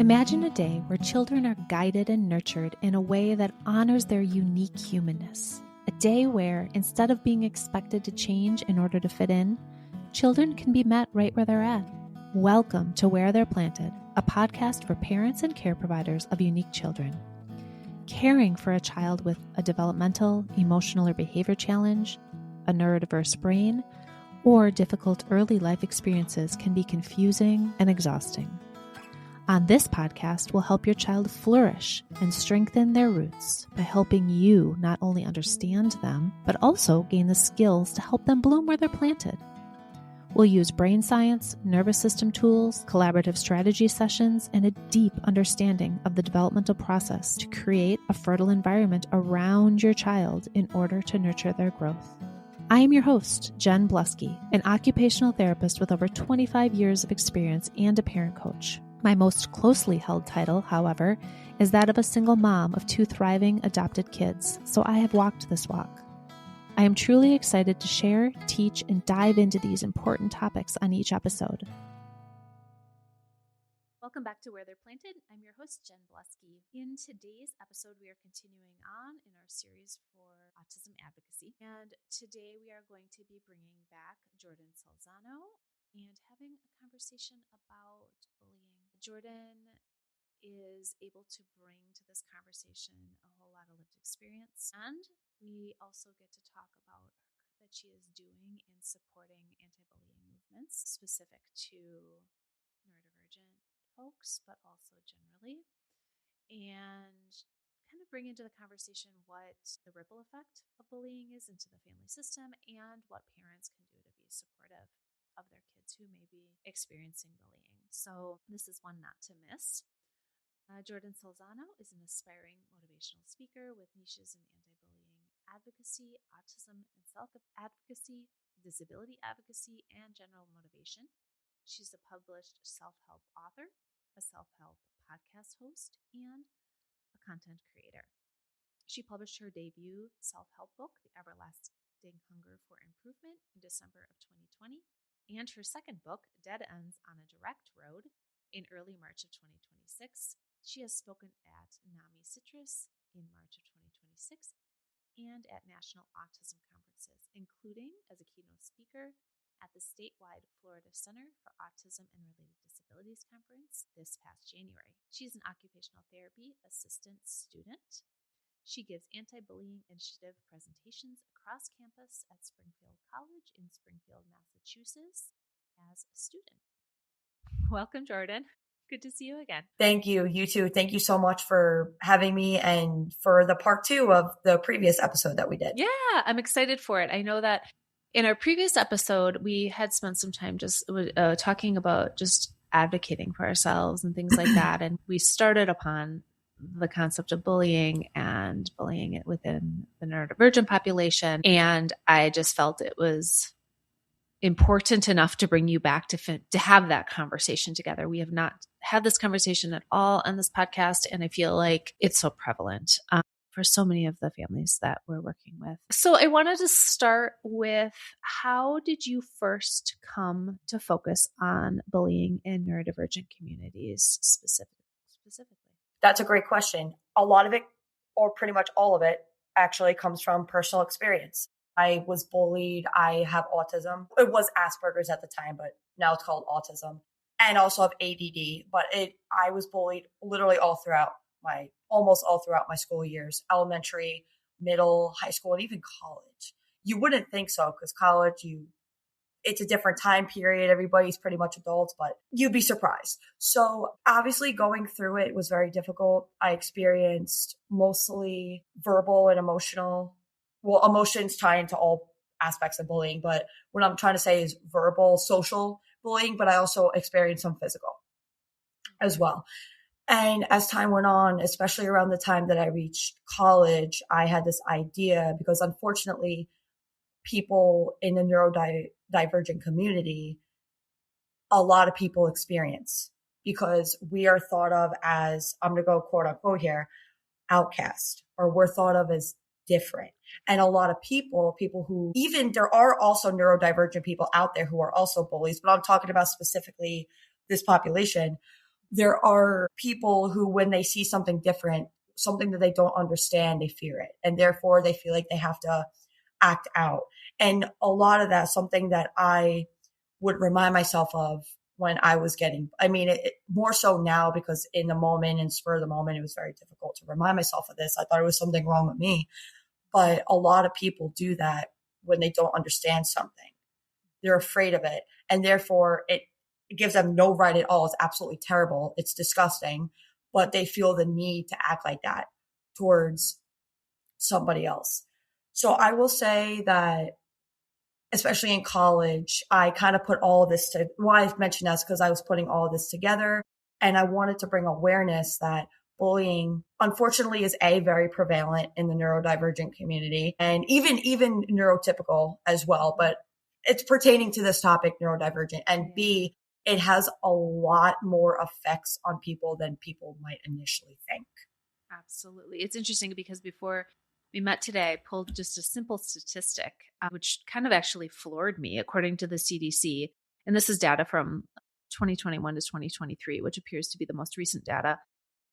Imagine a day where children are guided and nurtured in a way that honors their unique humanness. A day where, instead of being expected to change in order to fit in, children can be met right where they're at. Welcome to Where They're Planted, a podcast for parents and care providers of unique children. Caring for a child with a developmental, emotional, or behavior challenge, a neurodiverse brain, or difficult early life experiences can be confusing and exhausting. On this podcast, we'll help your child flourish and strengthen their roots by helping you not only understand them, but also gain the skills to help them bloom where they're planted. We'll use brain science, nervous system tools, collaborative strategy sessions, and a deep understanding of the developmental process to create a fertile environment around your child in order to nurture their growth. I am your host, Jen Bluske, an occupational therapist with over 25 years of experience and a parent coach. My most closely held title, however, is that of a single mom of 2 thriving adopted kids, so I have walked this walk. I am truly excited to share, teach, and dive into these important topics on each episode. Welcome back to Where They're Planted. I'm your host, Jen Bluske. In today's episode, we are continuing on in our series for Autism Advocacy. And today we are going to be bringing back Jordan Salzano and having a conversation about bullying. Jordan is able to bring to this conversation a whole lot of lived experience. And we also get to talk about work that she is doing in supporting anti-bullying movements specific to neurodivergent folks, but also generally. And kind of bring into the conversation what the ripple effect of bullying is into the family system and what parents can do to be supportive of their kids who may be experiencing bullying. So this is one not to miss. Jordan Salzano is an aspiring motivational speaker with niches in anti-bullying advocacy, autism and self-advocacy, disability advocacy, and general motivation. She's a published self-help author, a self-help podcast host, and a content creator. She published her debut self-help book, The Everlasting Hunger for Improvement, in December of 2020, and her second book, Dead Ends on a Direct Road, in early March of 2026. She has spoken at NAMI Citrus in March of 2026 and at national autism conferences, including as a keynote speaker at the statewide Florida Center for Autism and Related Disabilities Conference this past January. She's an occupational therapy assistant student. She gives anti-bullying initiative presentations across campus at Springfield College in Springfield, Massachusetts as a student. Welcome, Jordan. Good to see you again. Thank you. You too. Thank you so much for having me and for the part 2 of the previous episode that we did. Yeah, I'm excited for it. I know that in our previous episode, we had spent some time just talking about just advocating for ourselves and things like that. And we started upon the concept of bullying and bullying it within the neurodivergent population. And I just felt it was important enough to bring you back to have that conversation together. We have not had this conversation at all on this podcast, and I feel like it's so prevalent for so many of the families that we're working with. So I wanted to start with, how did you first come to focus on bullying in neurodivergent communities specifically? That's a great question. A lot of it, or pretty much all of it, actually comes from personal experience. I was bullied. I have autism. It was Asperger's at the time, but now it's called autism. And also have ADD. But I was bullied literally almost all throughout my school years, elementary, middle, high school, and even college. You wouldn't think so, because college, it's a different time period. Everybody's pretty much adults, but you'd be surprised. So obviously going through it was very difficult. I experienced mostly verbal and emotional. Well, emotions tie into all aspects of bullying, but what I'm trying to say is verbal, social bullying, but I also experienced some physical as well. And as time went on, especially around the time that I reached college, I had this idea, because unfortunately, people in the neurodivergent community, a lot of people experience, because we are thought of as, I'm going to go quote unquote here, outcast, or we're thought of as different. And a lot of people who, even there are also neurodivergent people out there who are also bullies, but I'm talking about specifically this population. there are people who, when they see something different, something that they don't understand, they fear it. And therefore they feel like they have to act out. And a lot of that, something that I would remind myself of when I was more so now, because in the moment and spur of the moment, it was very difficult to remind myself of this. I thought it was something wrong with me. But a lot of people do that when they don't understand something. They're afraid of it. And therefore it gives them no right at all. It's absolutely terrible. It's disgusting, but they feel the need to act like that towards somebody else. So I will say that, especially in college, I kind of put all of this why I've mentioned that's because I was putting all of this together, and I wanted to bring awareness that bullying, unfortunately, is very prevalent in the neurodivergent community, and even neurotypical as well. But it's pertaining to this topic, neurodivergent, and B, it has a lot more effects on people than people might initially think. Absolutely. It's interesting because before we met today, I pulled just a simple statistic, which kind of actually floored me. According to the CDC, and this is data from 2021 to 2023, which appears to be the most recent data,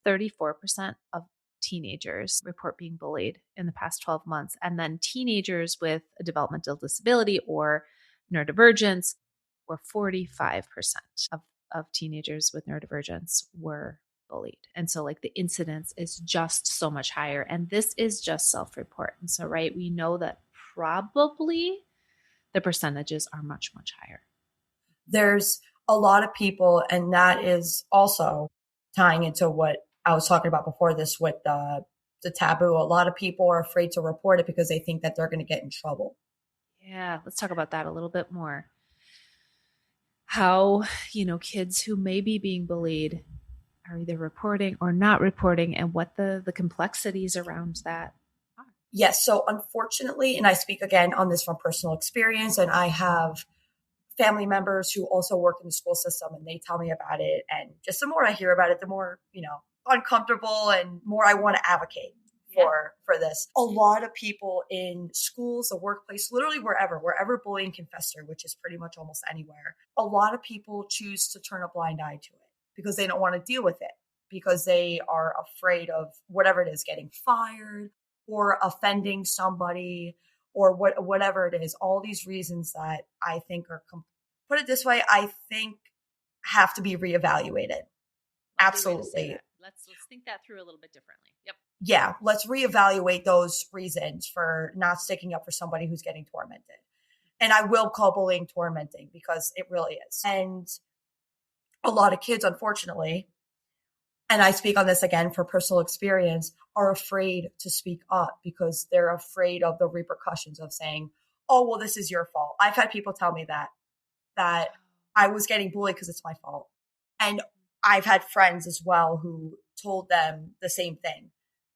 34% of teenagers report being bullied in the past 12 months. And then teenagers with a developmental disability or neurodivergence were 45% of teenagers with neurodivergence were bullied. And so like the incidence is just so much higher. And this is just self-report. And so, right, we know that probably the percentages are much, much higher. There's a lot of people, and that is also tying into what I was talking about before this with the taboo. A lot of people are afraid to report it because they think that they're going to get in trouble. Yeah, let's talk about that a little bit more. How, kids who may be being bullied are either reporting or not reporting, and what the complexities around that are. Yes. So unfortunately, and I speak again on this from personal experience, and I have family members who also work in the school system, and they tell me about it. And just the more I hear about it, the more, uncomfortable and more I want to advocate for this. A lot of people in schools, the workplace, literally wherever bullying can fester, which is pretty much almost anywhere, a lot of people choose to turn a blind eye to it because they don't want to deal with it, because they are afraid of whatever it is, getting fired or offending somebody or whatever it is. All these reasons that I think are, put it this way, I think have to be reevaluated. Absolutely. Let's think that through a little bit differently. Yep. Yeah, let's reevaluate those reasons for not sticking up for somebody who's getting tormented. And I will call bullying tormenting because it really is. And a lot of kids, unfortunately, and I speak on this again for personal experience, are afraid to speak up because they're afraid of the repercussions of saying, oh, well, this is your fault. I've had people tell me that I was getting bullied because it's my fault. And I've had friends as well who told them the same thing,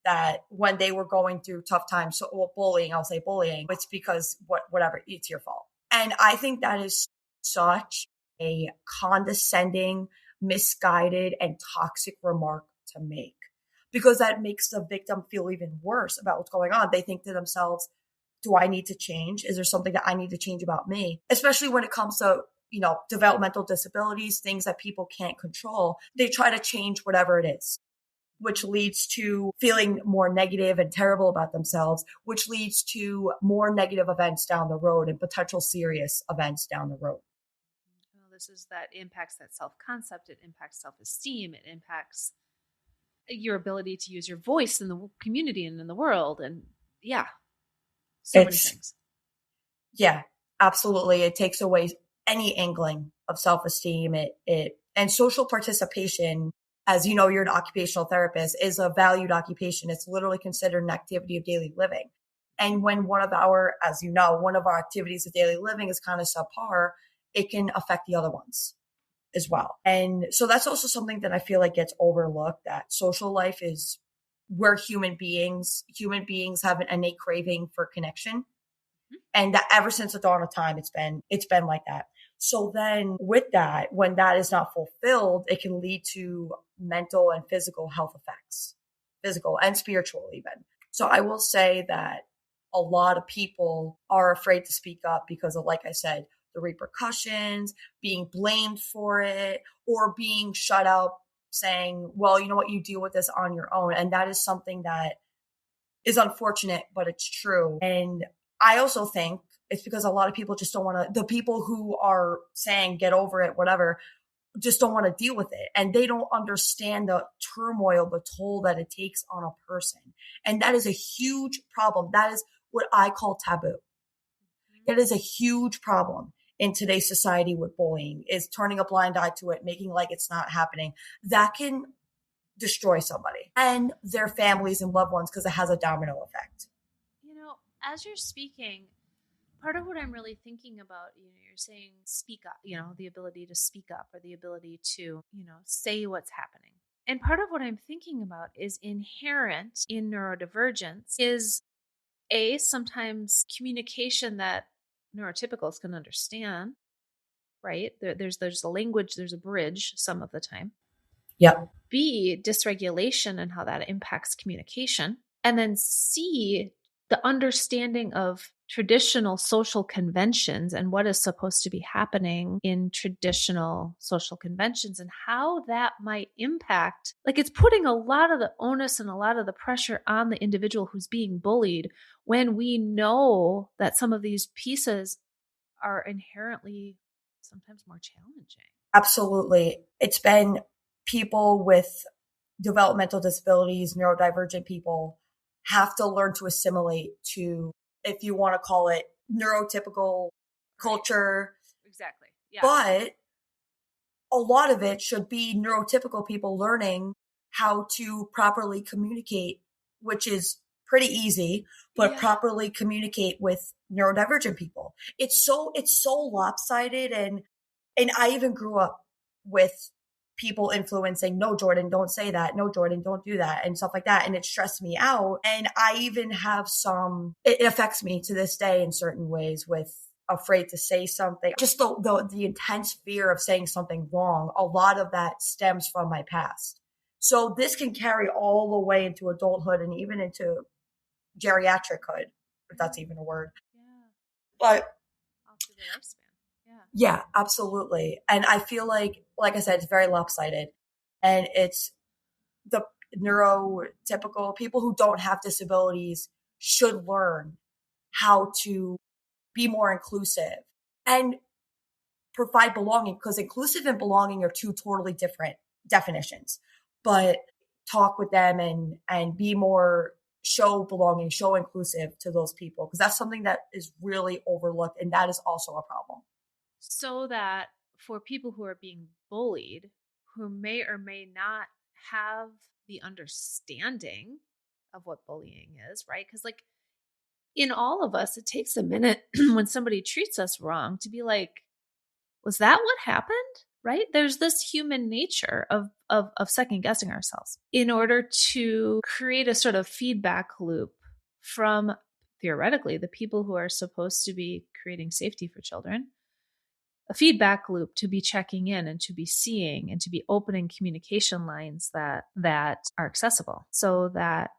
that when they were going through tough times, so bullying, I'll say bullying, it's because whatever, it's your fault. And I think that is such a condescending, misguided, and toxic remark to make, because that makes the victim feel even worse about what's going on. They think to themselves, do I need to change? Is there something that I need to change about me? Especially when it comes to, developmental disabilities, things that people can't control. They try to change whatever it is, which leads to feeling more negative and terrible about themselves, which leads to more negative events down the road and potential serious events down the road. That impacts that self-concept. It impacts self-esteem. It impacts your ability to use your voice in the community and in the world. And so many things. Yeah, absolutely. It takes away any inkling of self-esteem. And social participation, as you know, you're an occupational therapist, is a valued occupation. It's literally considered an activity of daily living. And when one of our activities of daily living is kind of subpar, it can affect the other ones as well. And so that's also something that I feel like gets overlooked, that social life is where human beings have an innate craving for connection. And that ever since the dawn of time, it's been like that. So then with that, when that is not fulfilled, it can lead to mental and physical health effects, physical and spiritual even. So I will say that a lot of people are afraid to speak up because of, like I said, the repercussions, being blamed for it, or being shut out saying, well, you know what, you deal with this on your own. And that is something that is unfortunate, but it's true. And I also think it's because a lot of people just don't want to, the people who are saying, get over it, whatever, just don't want to deal with it. And they don't understand the turmoil, the toll that it takes on a person. And that is a huge problem. That is what I call taboo. It is a huge problem in today's society with bullying, is turning a blind eye to it, making like it's not happening. That can destroy somebody and their families and loved ones because it has a domino effect. You know, as you're speaking, part of what I'm really thinking about, you know, you're saying speak up, you know, the ability to speak up or the ability to, you know, say what's happening. And part of what I'm thinking about is inherent in neurodivergence is sometimes communication that neurotypicals can understand, right? There's a language, there's a bridge some of the time. Yeah. B, dysregulation and how that impacts communication. And then C, the understanding of traditional social conventions and what is supposed to be happening in traditional social conventions and how that might impact, like it's putting a lot of the onus and a lot of the pressure on the individual who's being bullied when we know that some of these pieces are inherently sometimes more challenging. Absolutely. It's been people with developmental disabilities, neurodivergent people have to learn to assimilate to, if you want to call it, neurotypical culture. Exactly. Yeah. But a lot of it should be neurotypical people learning how to properly communicate, which is pretty easy, but properly communicate with neurodivergent people. It's so lopsided. And I even grew up with people influencing, no, Jordan, don't say that. No, Jordan, don't do that, and stuff like that. And it stressed me out. And I even have it affects me to this day in certain ways with afraid to say something. Just the intense fear of saying something wrong. A lot of that stems from my past. So this can carry all the way into adulthood and even into geriatrichood, if that's even a word. Yeah. But all through the lifespan. Yeah, absolutely. And I feel like I said, it's very lopsided. And it's the neurotypical people who don't have disabilities should learn how to be more inclusive and provide belonging, because inclusive and belonging are two totally different definitions. But talk with them and be more, show belonging, show inclusive to those people, because that's something that is really overlooked. And that is also a problem. So that for people who are being bullied, who may or may not have the understanding of what bullying is, right? Because like in all of us, it takes a minute when somebody treats us wrong to be like, was that what happened? Right? There's this human nature of second guessing ourselves in order to create a sort of feedback loop from theoretically the people who are supposed to be creating safety for children, a feedback loop to be checking in and to be seeing and to be opening communication lines that are accessible, so that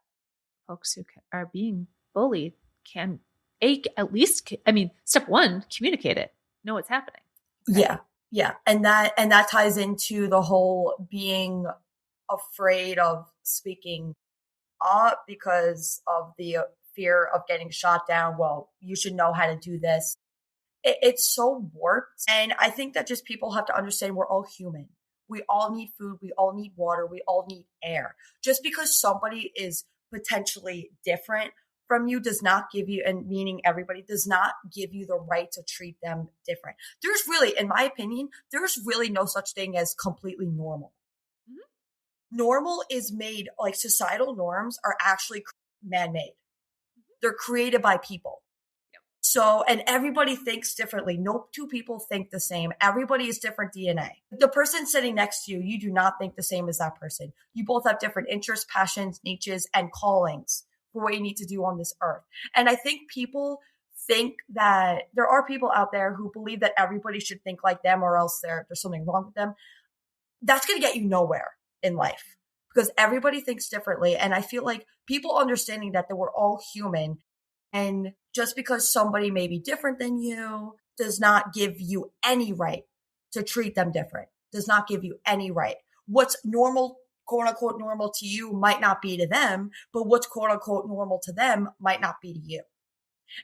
folks who are being bullied can at least, I mean, step one, communicate it, know what's happening. Right? Yeah. And that ties into the whole being afraid of speaking up because of the fear of getting shot down. Well, you should know how to do this. It's so warped. And I think that just people have to understand we're all human. We all need food. We all need water. We all need air. Just because somebody is potentially different from you does not give you, and meaning everybody, does not give you the right to treat them different. There's really, in my opinion, there's really no such thing as completely normal. Mm-hmm. Normal is made, like societal norms are actually man-made. Mm-hmm. They're created by people. So, and everybody thinks differently. No two people think the same. Everybody is different DNA. The person sitting next to you, you do not think the same as that person. You both have different interests, passions, niches, and callings for what you need to do on this earth. And I think people think that there are people out there who believe that everybody should think like them or else there's something wrong with them. That's going to get you nowhere in life because everybody thinks differently. And I feel like people understanding that we're all human, and just because somebody may be different than you does not give you any right to treat them different, does not give you any right. what's normal, quote unquote, normal to you might not be to them, but what's quote unquote normal to them might not be to you.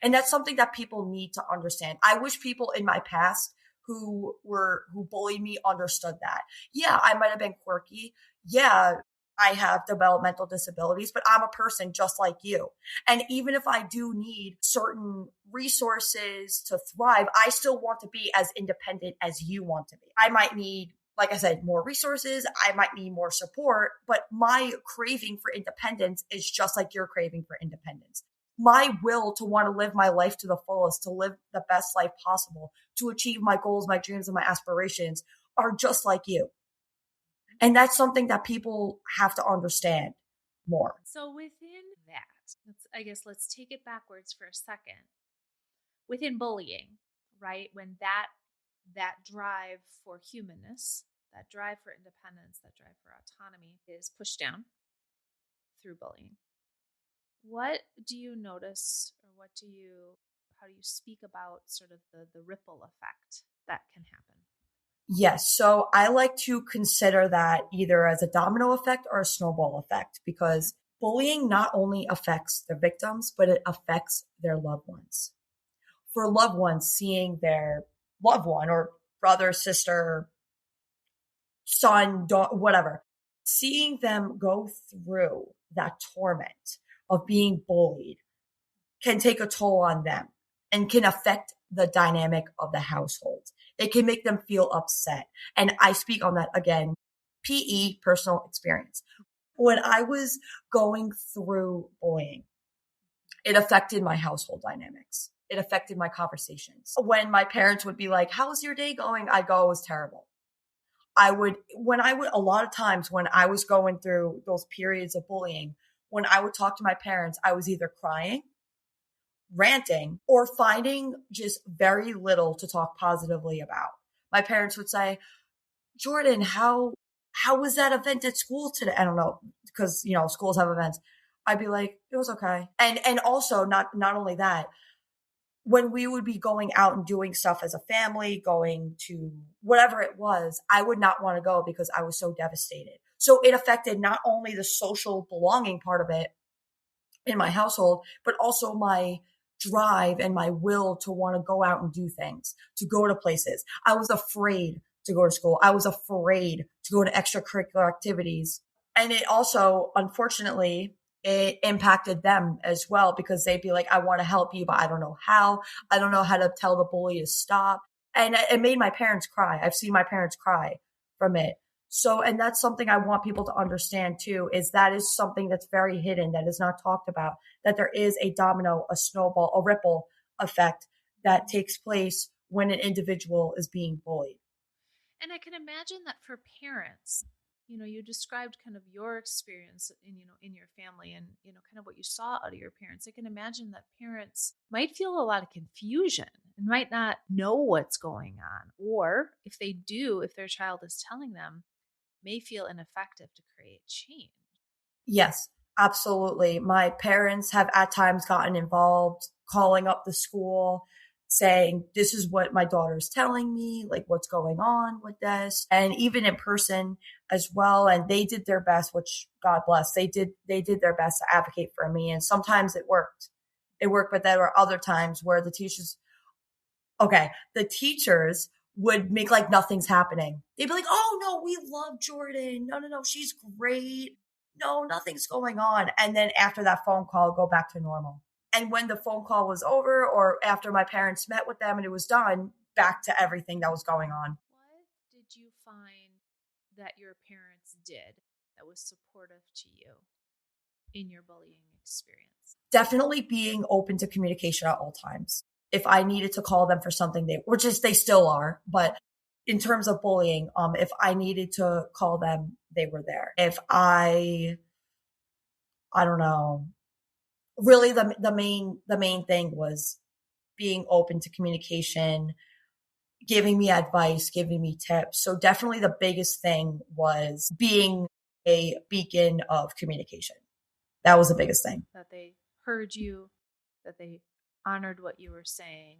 And that's something that people need to understand. I wish people in my past who bullied me understood that. Yeah, I might have been quirky. Yeah, I have developmental disabilities, but I'm a person just like you. And even if I do need certain resources to thrive, I still want to be as independent as you want to be. I might need, like I said, more resources. I might need more support, but my craving for independence is just like your craving for independence. My will to want to live my life to the fullest, to live the best life possible, to achieve my goals, my dreams, and my aspirations are just like you. And that's something that people have to understand more. So within that, let's take it backwards for a second. Within bullying, right? When that drive for humanness, that drive for independence, that drive for autonomy is pushed down through bullying. What do you notice, or how do you speak about sort of the ripple effect that can happen? Yes. So I like to consider that either as a domino effect or a snowball effect, because bullying not only affects the victims, but it affects their loved ones. For loved ones, seeing their loved one or brother, sister, son, daughter, whatever, seeing them go through that torment of being bullied can take a toll on them and can affect the dynamic of the household. It can make them feel upset. And I speak on that again, PE, personal experience. When I was going through bullying, it affected my household dynamics. It affected my conversations. When my parents would be like, "How's your day going?" I'd go, "It was terrible." A lot of times when I was going through those periods of bullying, when I would talk to my parents, I was either crying, ranting, or finding just very little to talk positively about. My parents would say, "Jordan, how was that event at school today?" I don't know, because schools have events. I'd be like, "It was okay." And also not only that, when we would be going out and doing stuff as a family, going to whatever it was, I would not want to go because I was so devastated. So it affected not only the social belonging part of it in my household, but also my drive and my will to want to go out and do things, to go to places. I was afraid to go to school. I was afraid to go to extracurricular activities. And it also, unfortunately, it impacted them as well, because they'd be like, "I want to help you, but I don't know how. I don't know how to tell the bully to stop." And it made my parents cry. I've seen my parents cry from it. So, and that's something I want people to understand too, is that is something that's very hidden, that is not talked about, that there is a domino, a snowball, a ripple effect that takes place when an individual is being bullied. And I can imagine that for parents, you described kind of your experience in your family and, kind of what you saw out of your parents. I can imagine that parents might feel a lot of confusion and might not know what's going on. Or if they do, if their child is telling them, may feel ineffective to create change. Yes, absolutely. My parents have at times gotten involved, calling up the school, saying, "This is what my daughter's telling me, like what's going on with this," and even in person as well. And they did their best, which God bless, they did their best to advocate for me. And sometimes it worked. But there were other times where the teachers would make like nothing's happening. They'd be like, "Oh no, we love Jordan. No, she's great. No, nothing's going on." And then after that phone call, go back to normal. And when the phone call was over, or after my parents met with them and it was done, back to everything that was going on. What did you find that your parents did that was supportive to you in your bullying experience? Definitely being open to communication at all times. If I needed to call them for something, they still are, but in terms of bullying, if I needed to call them, they were there. If I don't know, really the main thing was being open to communication, giving me advice, giving me tips. So definitely the biggest thing was being a beacon of communication. That was the biggest thing. That they heard you, that they honored what you were saying,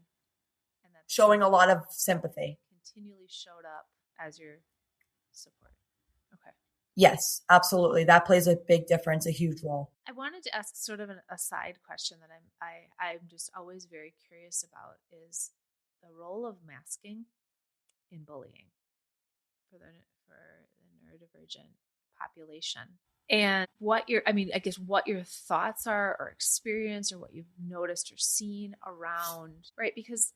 and that showing a lot of sympathy. Continually showed up as your support. Okay. Yes, absolutely. That plays a big difference, a huge role. I wanted to ask sort of a side question that I'm just always very curious about is the role of masking in bullying for the neurodivergent population. And I guess what your thoughts are or experience or what you've noticed or seen around, right? Because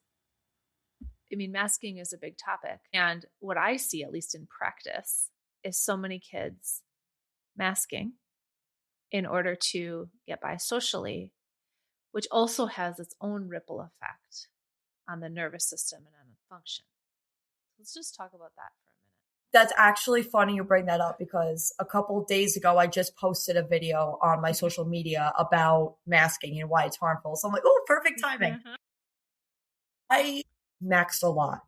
masking is a big topic. And what I see, at least in practice, is so many kids masking in order to get by socially, which also has its own ripple effect on the nervous system and on function. Let's just talk about that for a minute. That's actually funny you bring that up because a couple of days ago, I just posted a video on my social media about masking and why it's harmful. So I'm like, oh, perfect timing. I maxed a lot,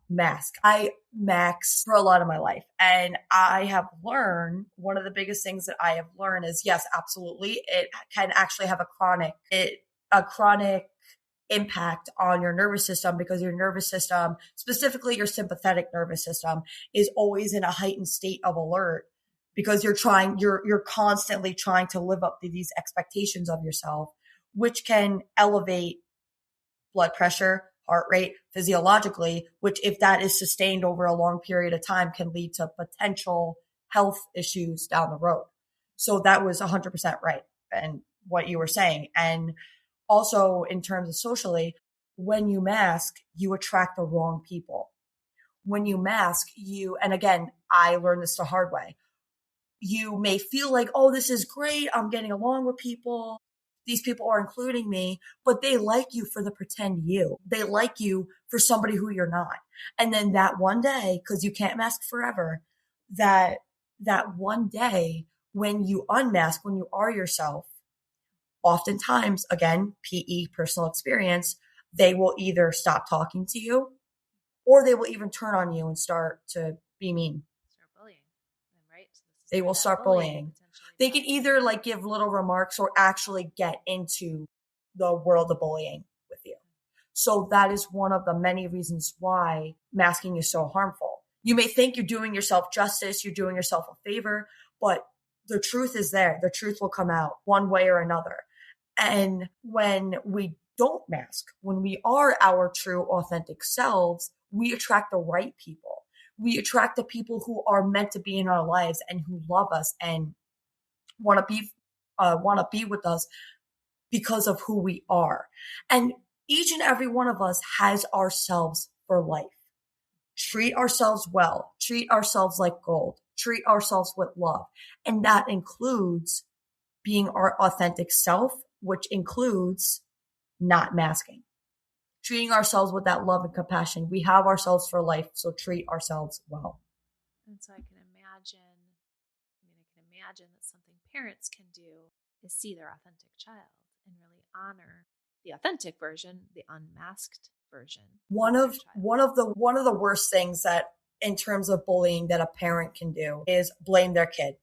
I maxed for a lot of my life. And I have learned one of the biggest things that I have learned is yes, absolutely. It can actually have a chronic impact on your nervous system because your nervous system, specifically your sympathetic nervous system, is always in a heightened state of alert because you're constantly trying to live up to these expectations of yourself, which can elevate blood pressure, heart rate, physiologically, which if that is sustained over a long period of time can lead to potential health issues down the road. So that was 100% right. And what you were saying. And also in terms of socially, when you mask, you attract the wrong people. When you mask, and again, I learned this the hard way. You may feel like, oh, this is great. I'm getting along with people. These people are including me, but they like you for the pretend you. They like you for somebody who you're not. And then that one day, because you can't mask forever, that one day when you unmask, when you are yourself, oftentimes, again, PE, personal experience, they will either stop talking to you or they will even turn on you and start to be mean. Start bullying, right? So they will start bullying. They can either like give little remarks or actually get into the world of bullying with you. So that is one of the many reasons why masking is so harmful. You may think you're doing yourself justice, you're doing yourself a favor, but the truth is there. The truth will come out one way or another. And when we don't mask, when we are our true authentic selves, we attract the right people. We attract the people who are meant to be in our lives and who love us and want to be with us because of who we are. And each and every one of us has ourselves for life. Treat ourselves well. Treat ourselves like gold. Treat ourselves with love. And that includes being our authentic self, which includes not masking. Treating ourselves with that love and compassion. We have ourselves for life, so treat ourselves well. And so I can imagine that something parents can do is see their authentic child and really honor the authentic version, the unmasked version. One of the worst things that in terms of bullying that a parent can do is blame their kid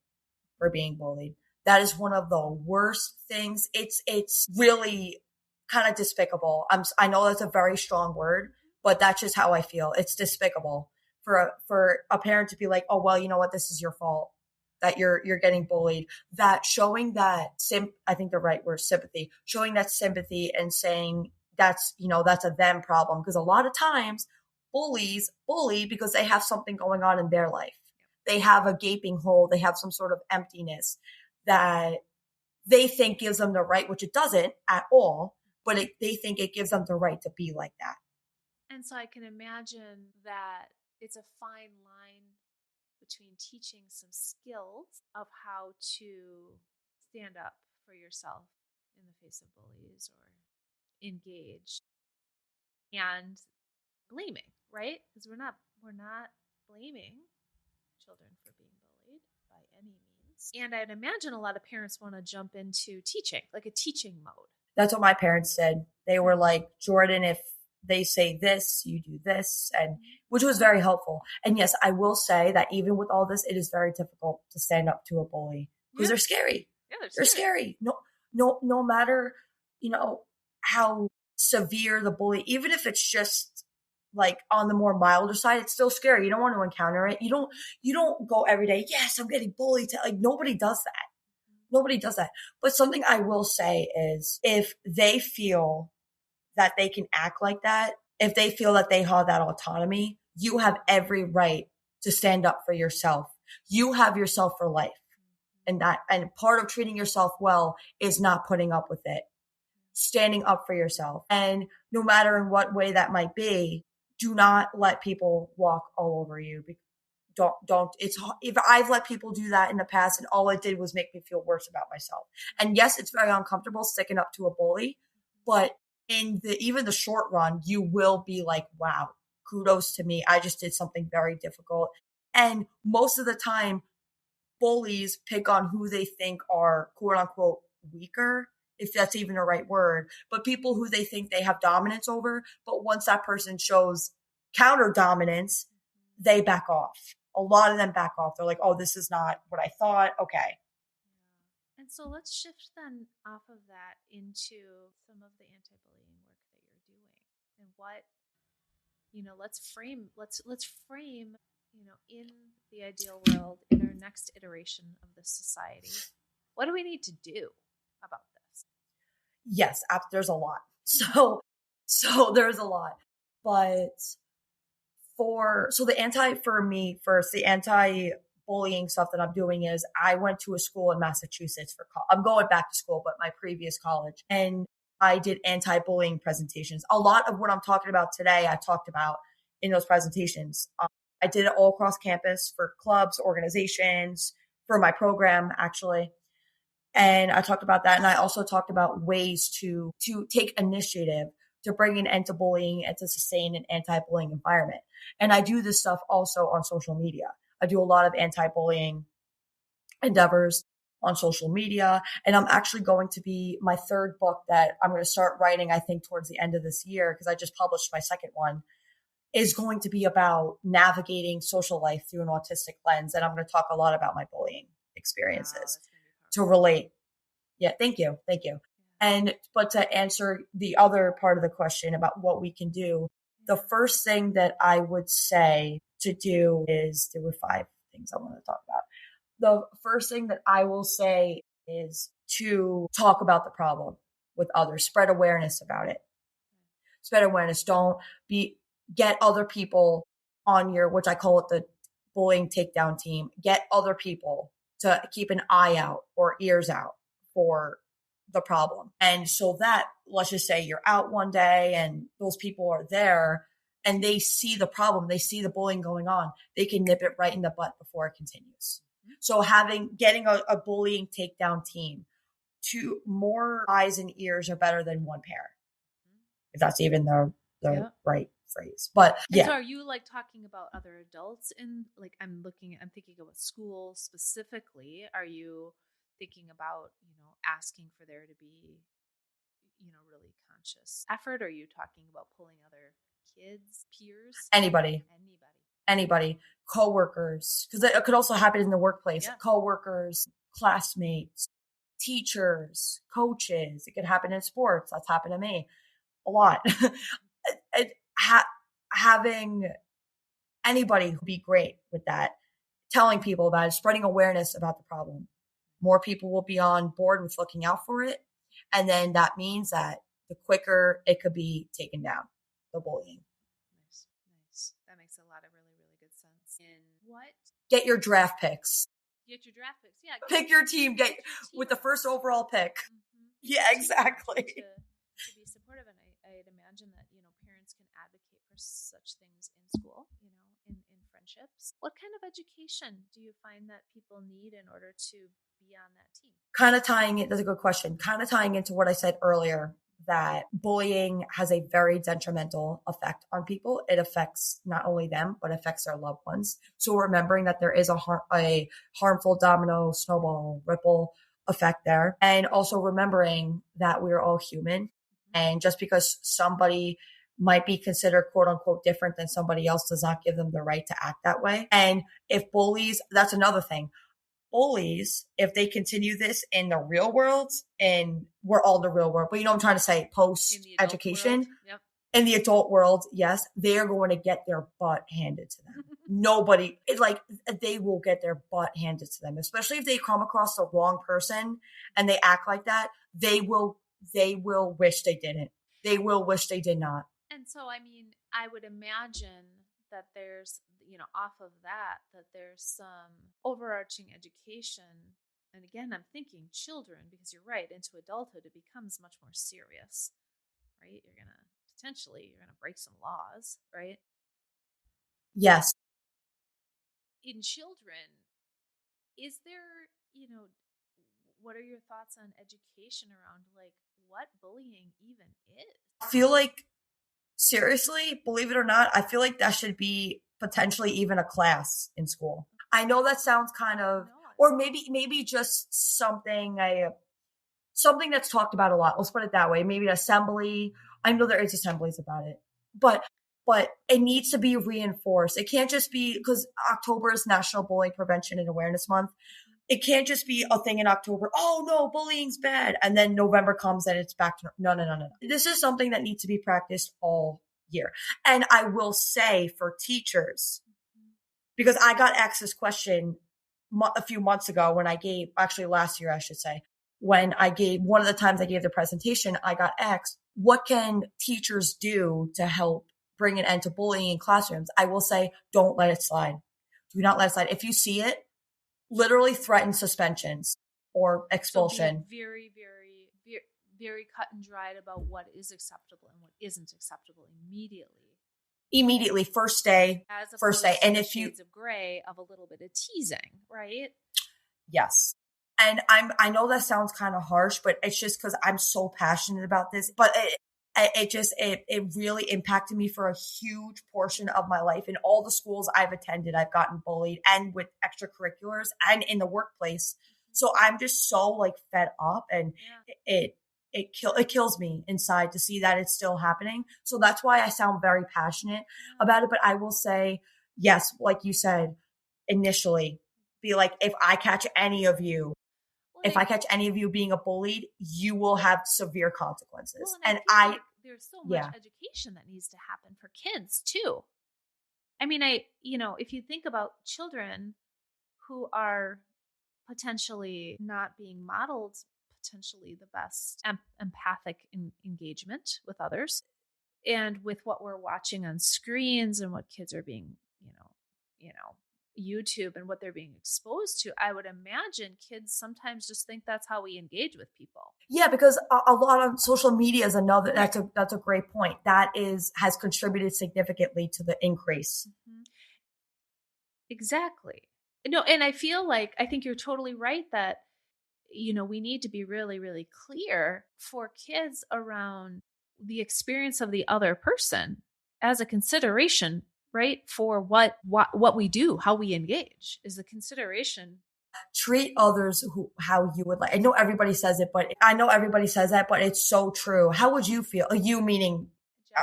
for being bullied. That is one of the worst things. It's really kind of despicable. I know that's a very strong word, but that's just how I feel. It's despicable for a parent to be like, oh, well, you know what? This is your fault that you're getting bullied. That showing that I think the right word, sympathy, showing that sympathy and saying that's a them problem. Because a lot of times bullies bully because they have something going on in their life. They have a gaping hole. They have some sort of emptiness that they think gives them the right, which it doesn't at all, but they think it gives them the right to be like that. And so I can imagine that it's a fine line between teaching some skills of how to stand up for yourself in the face of bullies or engage and blaming, right? Because we're not blaming children for being bullied by any means. And I'd imagine a lot of parents want to jump into teaching, like a teaching mode. That's what my parents said. They were like, Jordan, if they say this, you do this, and which was very helpful. And yes, I will say that even with all this, it is very difficult to stand up to a bully because they're scary. Yeah, they're scary. No matter, how severe the bully, even if it's just like on the more milder side, it's still scary. You don't want to encounter it. You don't go every day, yes, I'm getting bullied. Like nobody does that. Nobody does that. But something I will say is if they feel that they can act like that, if they feel that they have that autonomy, you have every right to stand up for yourself. You have yourself for life. And part of treating yourself well is not putting up with it. Standing up for yourself. And no matter in what way that might be, do not let people walk all over you. Don't, if I've let people do that in the past and all it did was make me feel worse about myself. And yes, it's very uncomfortable sticking up to a bully, but in even the short run, you will be like, wow, kudos to me. I just did something very difficult. And most of the time, bullies pick on who they think are quote unquote weaker, if that's even the right word, but people who they think they have dominance over. But once that person shows counter dominance, they back off. A lot of them back off. They're like, oh, this is not what I thought. Okay. And so let's shift then off of that into some of the anti-bullying work that you're doing and what, let's frame, in the ideal world, in our next iteration of this society, what do we need to do about this? Yes, there's a lot. So there's a lot, but the anti-bullying stuff that I'm doing is I went to a school in Massachusetts I'm going back to school, but my previous college, and I did anti-bullying presentations. A lot of what I'm talking about today, I talked about in those presentations. I did it all across campus for clubs, organizations, for my program, actually. And I talked about that. And I also talked about ways to take initiative to bring an end to bullying and to sustain an anti-bullying environment. And I do this stuff also on social media. I do a lot of anti-bullying endeavors on social media. And I'm actually going to be my third book that I'm going to start writing, I think, towards the end of this year, because I just published my second one, is going to be about navigating social life through an autistic lens. And I'm going to talk a lot about my bullying experiences to relate. Yeah, thank you. Thank you. But to answer the other part of the question about what we can do, the first thing that I would say to do is, there were 5 things I want to talk about. The first thing that I will say is to talk about the problem with others, spread awareness about it. Spread awareness. Get other people on which I call it the bullying takedown team. Get other people to keep an eye out or ears out for the problem. And so that, let's just say you're out one day and those people are there and they see the problem, they see the bullying going on, they can nip it right in the butt before it continues. So getting a bullying takedown team, more eyes and ears are better than one pair, if that's even the right phrase. But yeah. And so are you like talking about other adults I'm thinking about school specifically. Are you thinking about, asking for there to be, really conscious effort? Are you talking about pulling other kids, peers? Anybody. Coworkers, because it could also happen in the workplace. Yeah. Coworkers, classmates, teachers, coaches. It could happen in sports. That's happened to me a lot. Having anybody be great with that, telling people about it, spreading awareness about the problem. More people will be on board with looking out for it. And then that means that the quicker it could be taken down, the bullying. Nice. That makes a lot of really, really good sense. And get your draft picks. Yeah. Pick your team. With the first overall pick. Mm-hmm. Yeah, exactly. To be supportive. And I'd imagine that, parents can advocate for such things in school, in friendships. What kind of education do you find that people need in order to be on that team? That's a good question. Kind of tying into what I said earlier, that bullying has a very detrimental effect on people. It affects not only them, but affects their loved ones. So remembering that there is a harmful domino, snowball, ripple effect there. And also remembering that we're all human. And just because somebody might be considered quote unquote different than somebody else does not give them the right to act that way. And if bullies, that's another thing. Bullies, if they continue this in the real world, and we're all in the real world, but I'm trying to say post education, In the adult world, yes, they are going to get their butt handed to them. Nobody, they will get their butt handed to them, especially if they come across the wrong person and they act like that. They will wish they didn't. They will wish they did not. And so, I mean, I would imagine that there's, off of that there's some overarching education. And again, I'm thinking children, because you're right, into adulthood, it becomes much more serious, right? You're going to break some laws, right? Yes. In children, is there, what are your thoughts on education around like what bullying even is? I feel like, seriously, believe it or not, I feel like that should be potentially even a class in school. I know that sounds kind of, or maybe just something that's talked about a lot. Let's put it that way. Maybe an assembly. I know there is assemblies about it, but it needs to be reinforced. It can't just be because October is National Bullying Prevention and Awareness Month. It can't just be a thing in October. Oh no, bullying's bad. And then November comes and it's back to no. This is something that needs to be practiced all year. And I will say for teachers, because I got asked this question a few months ago when I gave, actually last year, I should say, when I gave one of the times I gave the presentation, I got asked, what can teachers do to help bring an end to bullying in classrooms? I will say, don't let it slide. Do not let it slide. If you see it, literally threaten suspensions or expulsion. So be very, very, very, very cut and dried about what is acceptable and what isn't acceptable immediately. First day. As first day. And if shades of gray of a little bit of teasing, right? Yes. And I know that sounds kind of harsh, but it's just because I'm so passionate about this. But it really impacted me for a huge portion of my life. In all the schools I've attended, I've gotten bullied, and with extracurriculars and in the workplace. So I'm just so like fed up, and it kills me inside to see that it's still happening. So that's why I sound very passionate about it. But I will say, yes, like you said initially, be like, if I catch any of you being a bullied, you will have severe consequences. Well, and like there's so much education that needs to happen for kids too. I mean, if you think about children who are potentially not being modeled potentially the best empathic engagement with others, and with what we're watching on screens and what kids are being, YouTube and what they're being exposed to, I would imagine kids sometimes just think that's how we engage with people. Yeah, because a lot of social media is another. That's a great point. That has contributed significantly to the increase. Mm-hmm. Exactly. No, and I think you're totally right that we need to be really, really clear for kids around the experience of the other person as a consideration, right? For what we do, how we engage is the consideration. Treat others how you would like. I know everybody says it, but it's so true. How would you feel? You meaning,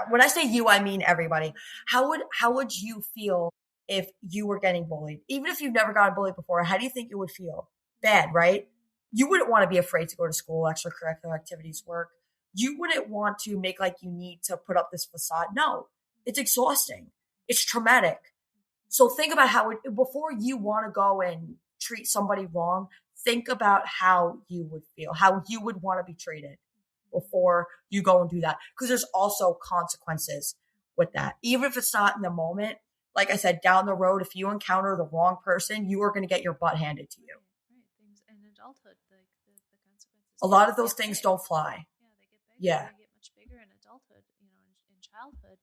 when I say you, I mean everybody. How would you feel if you were getting bullied? Even if you've never gotten bullied before, how do you think you would feel? Bad, right? You wouldn't want to be afraid to go to school, extracurricular activities, work. You wouldn't want to make like you need to put up this facade. No, it's exhausting. It's traumatic. So think about before you want to go and treat somebody wrong, think about how you would feel, how you would want to be treated before you go and do that. Because there's also consequences with that. Even if it's not in the moment, like I said, down the road, if you encounter the wrong person, you are going to get your butt handed to you. Right. Things in adulthood, like the consequences. A lot of those things don't fly. Yeah, they get bigger. Yeah. They get much bigger in adulthood. In childhood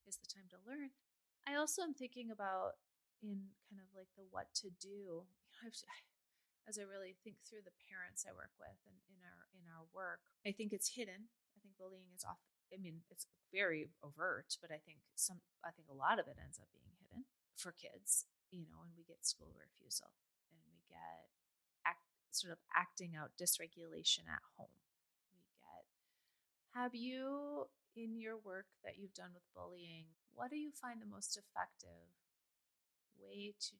is the time to learn. I also am thinking about in kind of like the what to do. As I really think through the parents I work with and in our work, I think it's hidden. I think bullying is often. I mean, it's very overt, but I think a lot of it ends up being hidden for kids. And we get school refusal, and we get sort of acting out dysregulation at home. Have you, in your work that you've done with bullying, what do you find the most effective way to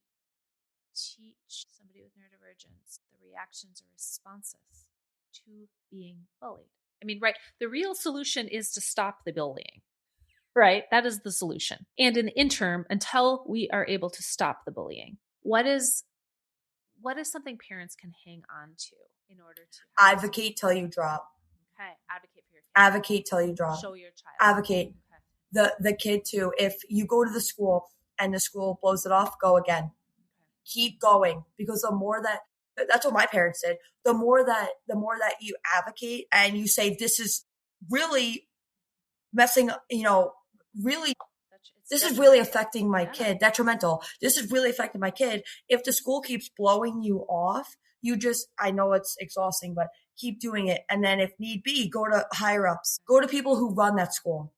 teach somebody with neurodivergence the reactions or responses to being bullied? I mean, right, the real solution is to stop the bullying. right? That is the solution. And in the interim, until we are able to stop the bullying, what is something parents can hang on to in order to advocate till you drop? Okay, advocate for your kid. Advocate till you drop. Show your child. Advocate. Okay. The kid too. If you go to the school and the school blows it off, go again. Okay. Keep going, because the more that's what my parents did. The more that you advocate and you say, this is really messing, really, this is really affecting my kid, detrimental. This is really affecting my kid. If the school keeps blowing you off, I know it's exhausting, but keep doing it. And then if need be, go to higher ups, go to people who run that school.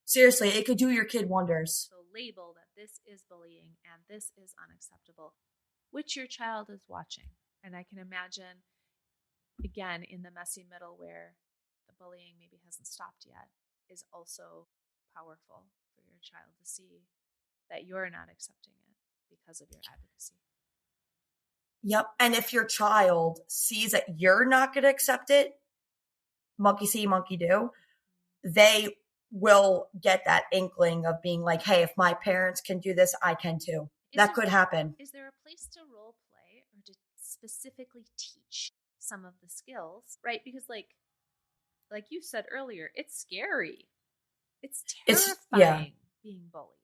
Seriously, it could do your kid wonders. So label that this is bullying and this is unacceptable, which your child is watching. And I can imagine, again, in the messy middle where the bullying maybe hasn't stopped yet, is also powerful for your child to see that you're not accepting it because of your advocacy. Yep. And if your child sees that you're not going to accept it, monkey see, monkey do, they will get that inkling of being like, hey, if my parents can do this, I can too. That could happen. Is there a place to role play or to specifically teach some of the skills, right? Because like you said earlier, it's scary. It's terrifying being bullied.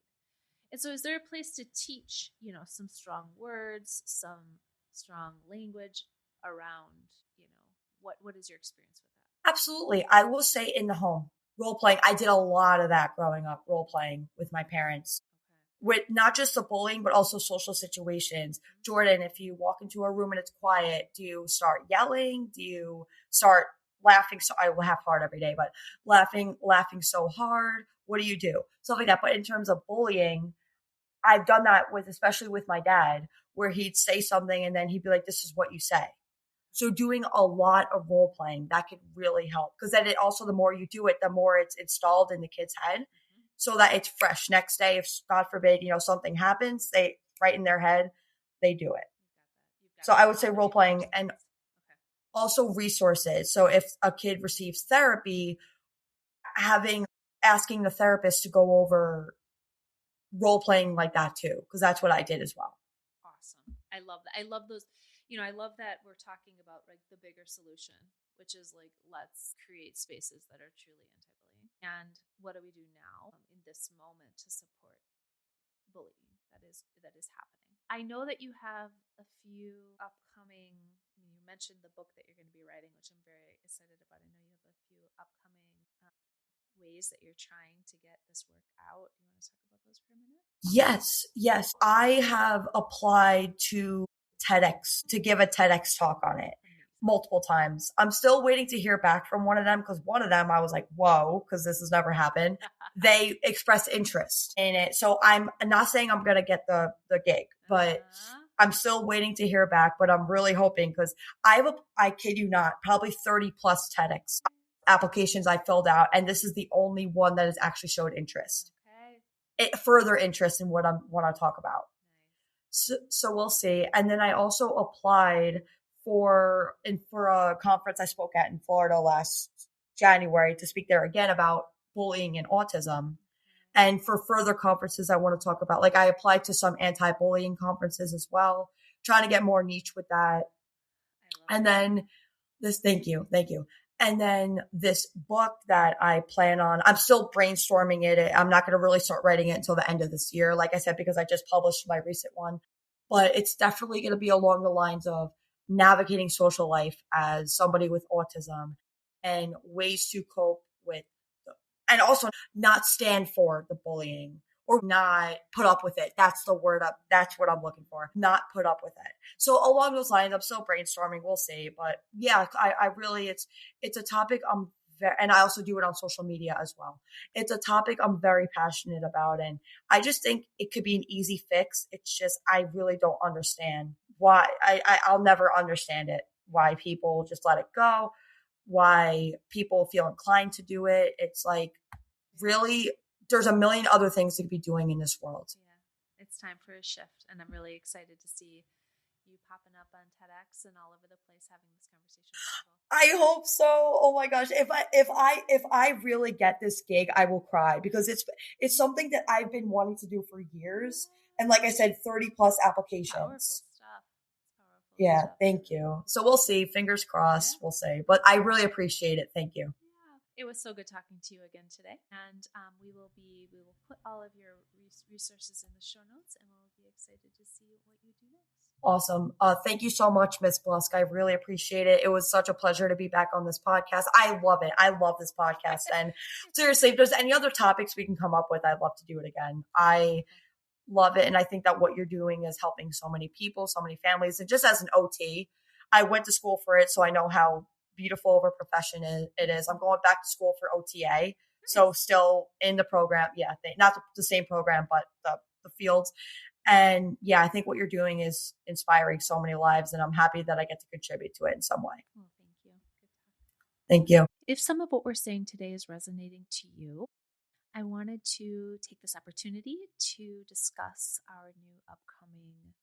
And so is there a place to teach, some strong words, some strong language around, what is your experience with that? Absolutely. I will say in the home, role playing. I did a lot of that growing up, role playing with my parents. With not just the bullying, but also social situations. Jordan, if you walk into a room and it's quiet, do you start yelling? Do you start laughing? So I laugh hard every day, but laughing so hard. What do you do? Stuff like that. But in terms of bullying, I've done that especially with my dad, where he'd say something and then he'd be like, this is what you say. So doing a lot of role playing, that could really help. Because then the more you do it, the more it's installed in the kid's head. So that it's fresh. Next day, if God forbid, something happens, they right in their head, they do it. So I would say role playing, and also resources. So if a kid receives therapy, asking the therapist to go over role playing like that too, because that's what I did as well. Awesome. I love that. I love those. I love that we're talking about like the bigger solution, which is like, let's create spaces that are truly anti-bullying. And what do we do now in this moment to support bullying that is happening? I know that you have a few upcoming, you mentioned the book that you're going to be writing, which I'm very excited about. I know you have a few upcoming ways that you're trying to get this work out. Do you want to talk about those for a minute? Yes. I have applied to TEDx to give a TEDx talk on it multiple times. I'm still waiting to hear back from one of them, because one of them I was like, whoa, because this has never happened. They expressed interest in it. So I'm not saying I'm going to get the gig, but I'm still waiting to hear back. But I'm really hoping, because I kid you not, probably 30 plus TEDx applications I filled out. And this is the only one that has actually showed interest. Further interest in what I want to talk about. So we'll see. And then I also applied for a conference I spoke at in Florida last January to speak there again about bullying and autism. And for further conferences I want to talk about, like I applied to some anti-bullying conferences as well, trying to get more niche with that. And then thank you. And then this book that I plan on, I'm still brainstorming it. I'm not going to really start writing it until the end of this year, like I said, because I just published my recent one. But it's definitely going to be along the lines of navigating social life as somebody with autism and ways to cope with, and also not stand for the bullying or not put up with it. That's the word up. That's what I'm looking for. Not put up with it. So along those lines, I'm still brainstorming. We'll see. But yeah, I really, it's a topic and I also do it on social media as well. It's a topic I'm very passionate about. And I just think it could be an easy fix. It's just, I really don't understand why. I'll never understand it, why people just let it go, why people feel inclined to do it. It's like, really, there's a million other things to be doing in this world. Yeah, it's time for a shift. And I'm really excited to see you popping up on TEDx and all over the place having this conversation with people. I hope so. Oh my gosh. If I really get this gig, I will cry because it's something that I've been wanting to do for years. And like I said, 30 plus applications. Powerful stuff. Yeah, Stuff. thank you. So we'll see. Fingers crossed. We'll see. But I really appreciate it. Thank you. It was so good talking to you again today, and we will put all of your resources in the show notes, and we'll be excited to see what you do next. Awesome. Thank you so much, Ms. Bluske. I really appreciate it. It was such a pleasure to be back on this podcast. I love it. I love this podcast. And seriously, if there's any other topics we can come up with, I'd love to do it again. I love it. And I think that what you're doing is helping so many people, so many families. And just as an OT, I went to school for it, so I know how beautiful of a profession it is. I'm going back to school for OTA. So still in the program. Yeah, not the same program, but the fields. And yeah, I think what you're doing is inspiring so many lives, and I'm happy that I get to contribute to it in some way. Well, thank you. Thank you. If some of what we're saying today is resonating to you, I wanted to take this opportunity to discuss our new upcoming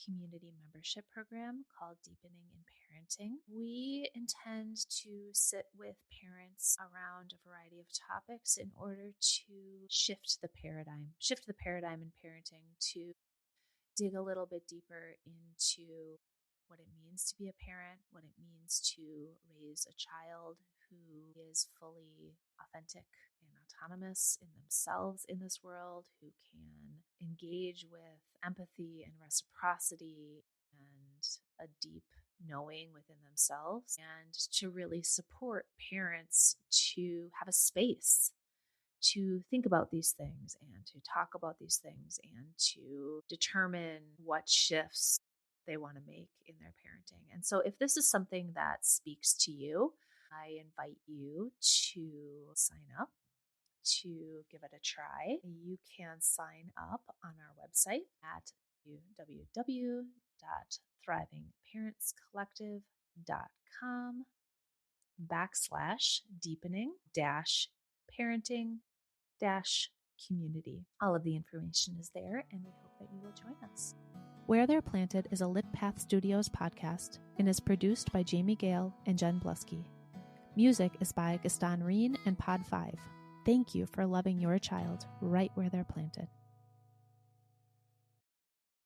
community membership program called Deepening in Parenting. We intend to sit with parents around a variety of topics in order to shift the paradigm in parenting, to dig a little bit deeper into what it means to be a parent, what it means to raise a child who is fully authentic and autonomous in themselves in this world, who can engage with empathy and reciprocity and a deep knowing within themselves, and to really support parents to have a space to think about these things and to talk about these things and to determine what shifts they want to make in their parenting. And so if this is something that speaks to you, I invite you to sign up, to give it a try. You can sign up on our website at www.thrivingparentscollective.com/deepening-parenting-community. All of the information is there, and we hope that you will join us. Where They're Planted is a Lit Path Studios podcast and is produced by Jamie Gale and Jen Bluske. Music is by Gaston Reen and Pod 5. Thank you for loving your child right where they're planted.